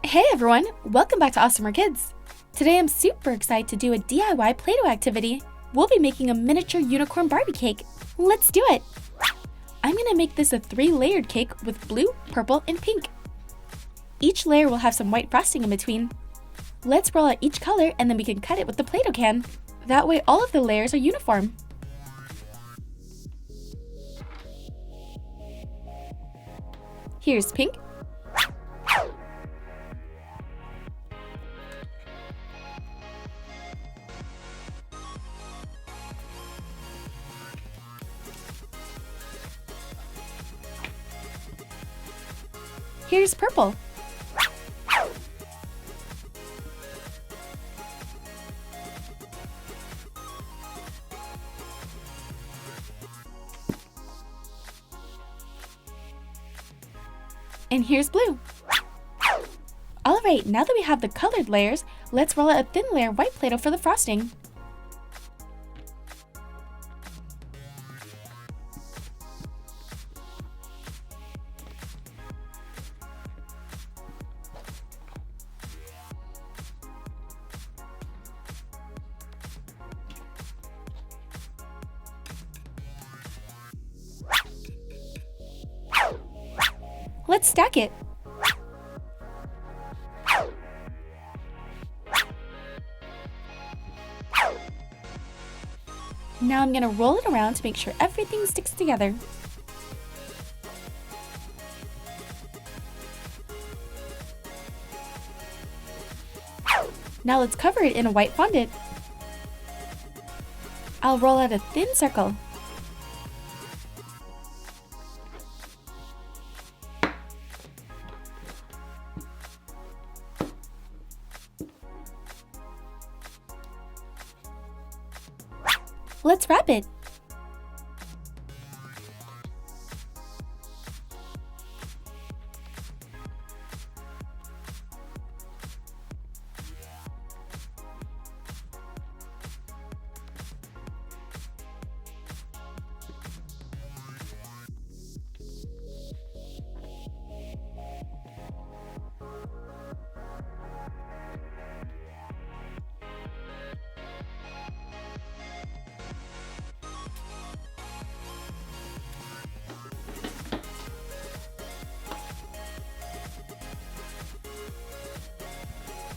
Hey everyone, welcome back to AWESMR Kids. Today I'm super excited to do a DIY Play-Doh activity. We'll be making a miniature unicorn Barbie cake. Let's do it! I'm gonna make this a 3-layered cake with blue, purple, and pink. Each layer will have some white frosting in between. Let's roll out each color and then we can cut it with the Play-Doh can. That way all of the layers are uniform. Here's pink. Here's purple. And here's blue. Alright, now that we have the colored layers, let's roll out a thin layer of white Play-Doh for the frosting. Let's stack it. Now I'm gonna roll it around to make sure everything sticks together. Now let's cover it in a white fondant. I'll roll out a thin circle. Let's wrap it.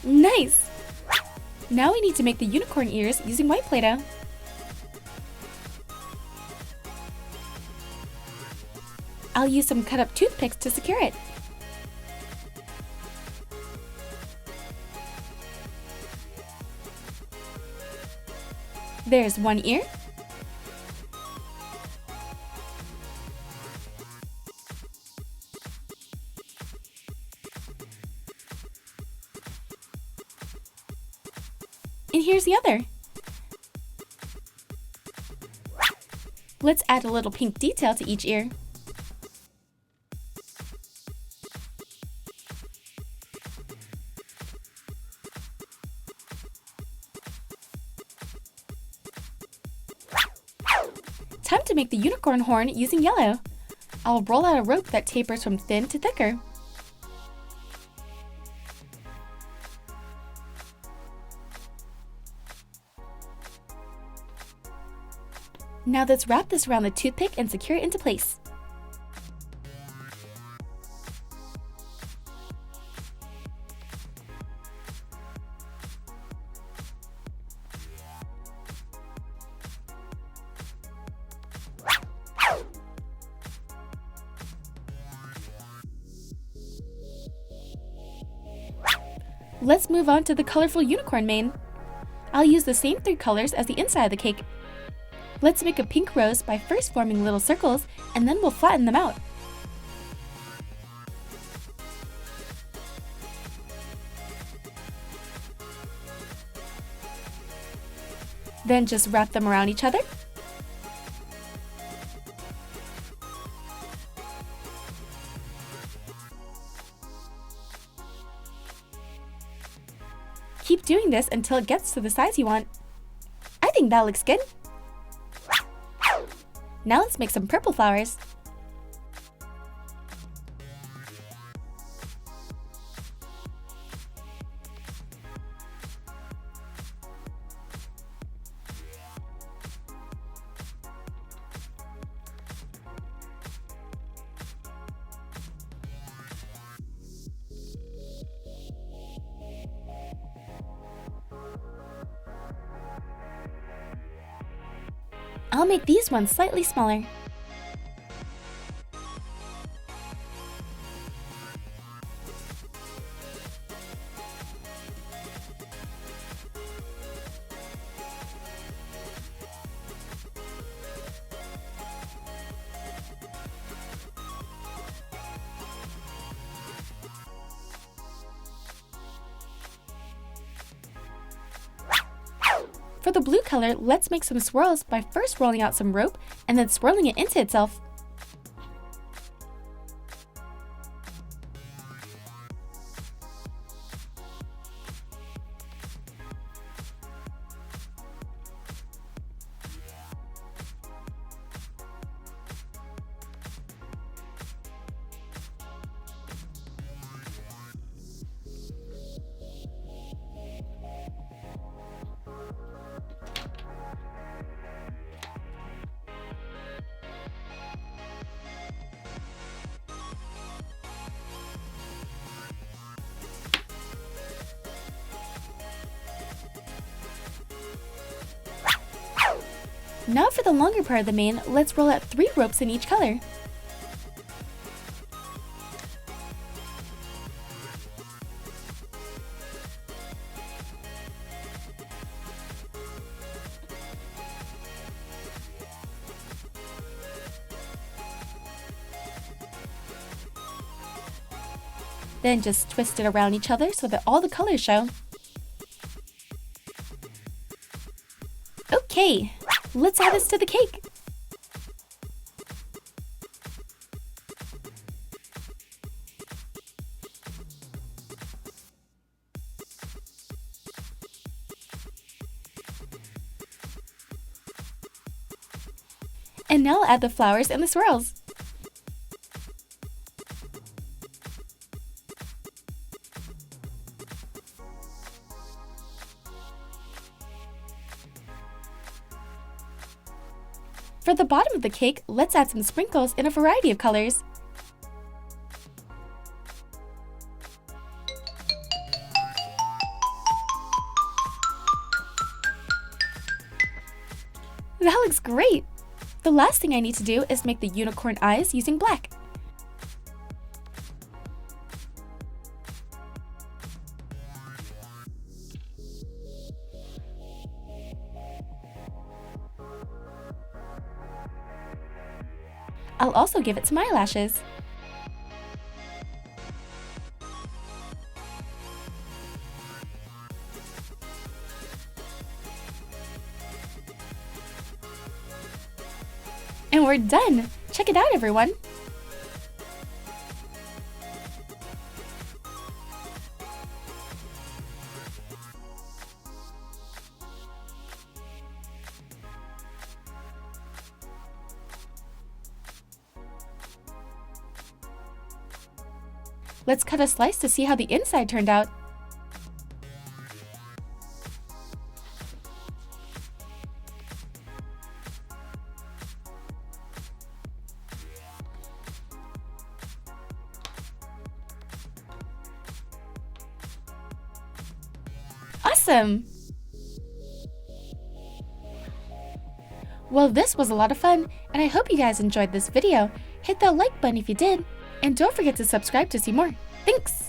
Nice! Now we need to make the unicorn ears using white Play-Doh. I'll use some cut up toothpicks to secure it. There's one ear. And here's the other. Let's add a little pink detail to each ear. Time to make the unicorn horn using yellow. I'll roll out a rope that tapers from thin to thicker. Now let's wrap this around the toothpick and secure it into place. Let's move on to the colorful unicorn mane. I'll use the same 3 colors as the inside of the cake. Let's make a pink rose by first forming little circles, and then we'll flatten them out. Then just wrap them around each other. Keep doing this until it gets to the size you want. I think that looks good. Now let's make some purple flowers. I'll make these ones slightly smaller. For the blue color, let's make some swirls by first rolling out some rope and then swirling it into itself. Now for the longer part of the mane, let's roll out 3 ropes in each color. Then just twist it around each other so that all the colors show. Okay, let's add this to the cake. And now I'll add the flowers and the swirls. For the bottom of the cake, let's add some sprinkles in a variety of colors. That looks great! The last thing I need to do is make the unicorn eyes using black. I'll also give it some eyelashes. And we're done! Check it out, everyone! Let's cut a slice to see how the inside turned out. Awesome! Well, this was a lot of fun, and I hope you guys enjoyed this video. Hit that like button if you did, and don't forget to subscribe to see more. Thanks!